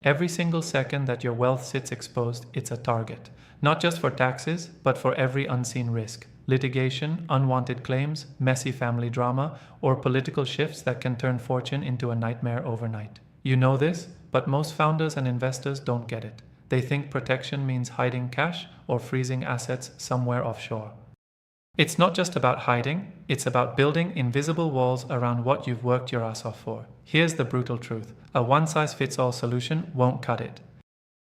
Every single second that your wealth sits exposed, it's a target. Not just for taxes, but for every unseen risk. Litigation, unwanted claims, messy family drama, or political shifts that can turn fortune into a nightmare overnight. You know this, but most founders and investors don't get it. They think protection means hiding cash or freezing assets somewhere offshore. It's not just about hiding, it's about building invisible walls around what you've worked your ass off for. Here's the brutal truth. A one-size-fits-all solution won't cut it.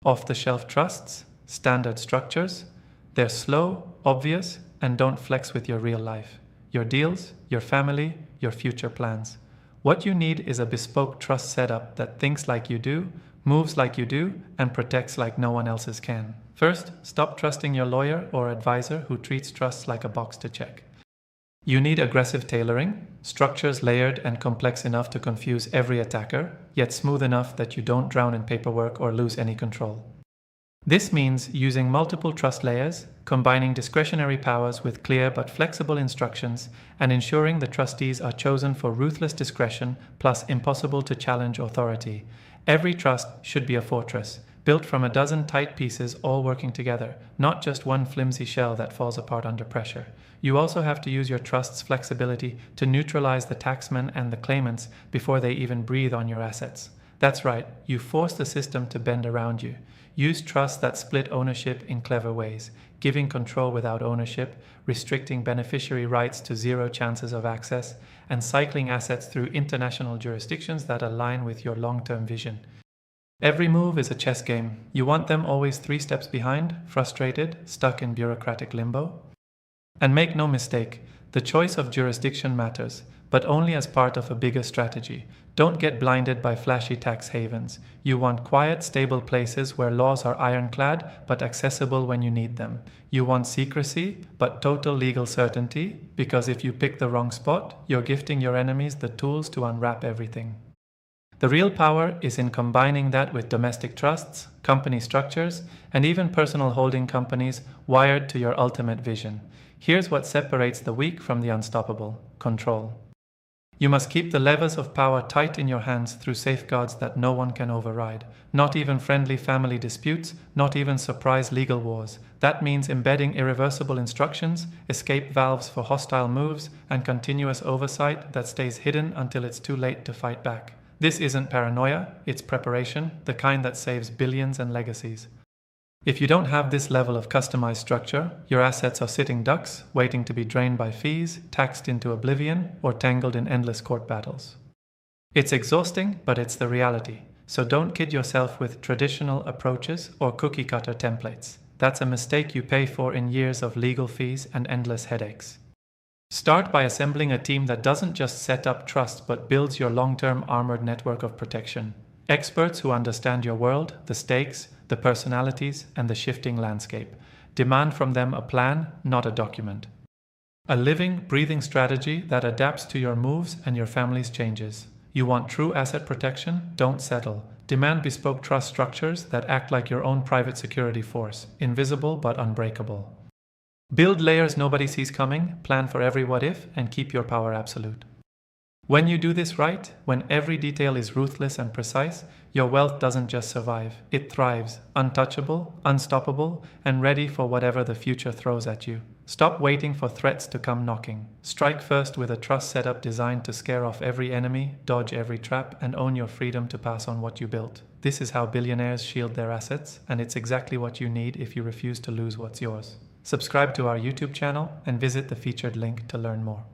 Off-the-shelf trusts, standard structures, they're slow, obvious, and don't flex with your real life, your deals, your family, your future plans. What you need is a bespoke trust setup that thinks like you do, moves like you do, and protects like no one else's can. First, stop trusting your lawyer or advisor who treats trusts like a box to check. You need aggressive tailoring, structures layered and complex enough to confuse every attacker, yet smooth enough that you don't drown in paperwork or lose any control. This means using multiple trust layers, combining discretionary powers with clear but flexible instructions, and ensuring the trustees are chosen for ruthless discretion plus impossible to challenge authority. Every trust should be a fortress, built from a dozen tight pieces all working together, not just one flimsy shell that falls apart under pressure. You also have to use your trust's flexibility to neutralize the taxmen and the claimants before they even breathe on your assets. That's right, you force the system to bend around you. Use trusts that split ownership in clever ways, giving control without ownership, restricting beneficiary rights to zero chances of access, and cycling assets through international jurisdictions that align with your long-term vision. Every move is a chess game. You want them always 3 steps behind, frustrated, stuck in bureaucratic limbo? And make no mistake, the choice of jurisdiction matters, but only as part of a bigger strategy. Don't get blinded by flashy tax havens. You want quiet, stable places where laws are ironclad but accessible when you need them. You want secrecy but total legal certainty, because if you pick the wrong spot, you're gifting your enemies the tools to unwrap everything. The real power is in combining that with domestic trusts, company structures, and even personal holding companies wired to your ultimate vision. Here's what separates the weak from the unstoppable: control. You must keep the levers of power tight in your hands through safeguards that no one can override. Not even friendly family disputes, not even surprise legal wars. That means embedding irreversible instructions, escape valves for hostile moves, and continuous oversight that stays hidden until it's too late to fight back. This isn't paranoia, it's preparation, the kind that saves billions and legacies. If you don't have this level of customized structure, your assets are sitting ducks, waiting to be drained by fees, taxed into oblivion, or tangled in endless court battles. It's exhausting, but it's the reality. So don't kid yourself with traditional approaches or cookie-cutter templates. That's a mistake you pay for in years of legal fees and endless headaches. Start by assembling a team that doesn't just set up trust but builds your long-term armored network of protection. Experts who understand your world, the stakes, the personalities, and the shifting landscape. Demand from them a plan, not a document. A living, breathing strategy that adapts to your moves and your family's changes. You want true asset protection? Don't settle. Demand bespoke trust structures that act like your own private security force, invisible but unbreakable. Build layers nobody sees coming, plan for every what if, and keep your power absolute. When you do this right, when every detail is ruthless and precise, your wealth doesn't just survive, it thrives, untouchable, unstoppable, and ready for whatever the future throws at you. Stop waiting for threats to come knocking. Strike first with a trust setup designed to scare off every enemy, dodge every trap, and own your freedom to pass on what you built. This is how billionaires shield their assets, and it's exactly what you need if you refuse to lose what's yours. Subscribe to our YouTube channel and visit the featured link to learn more.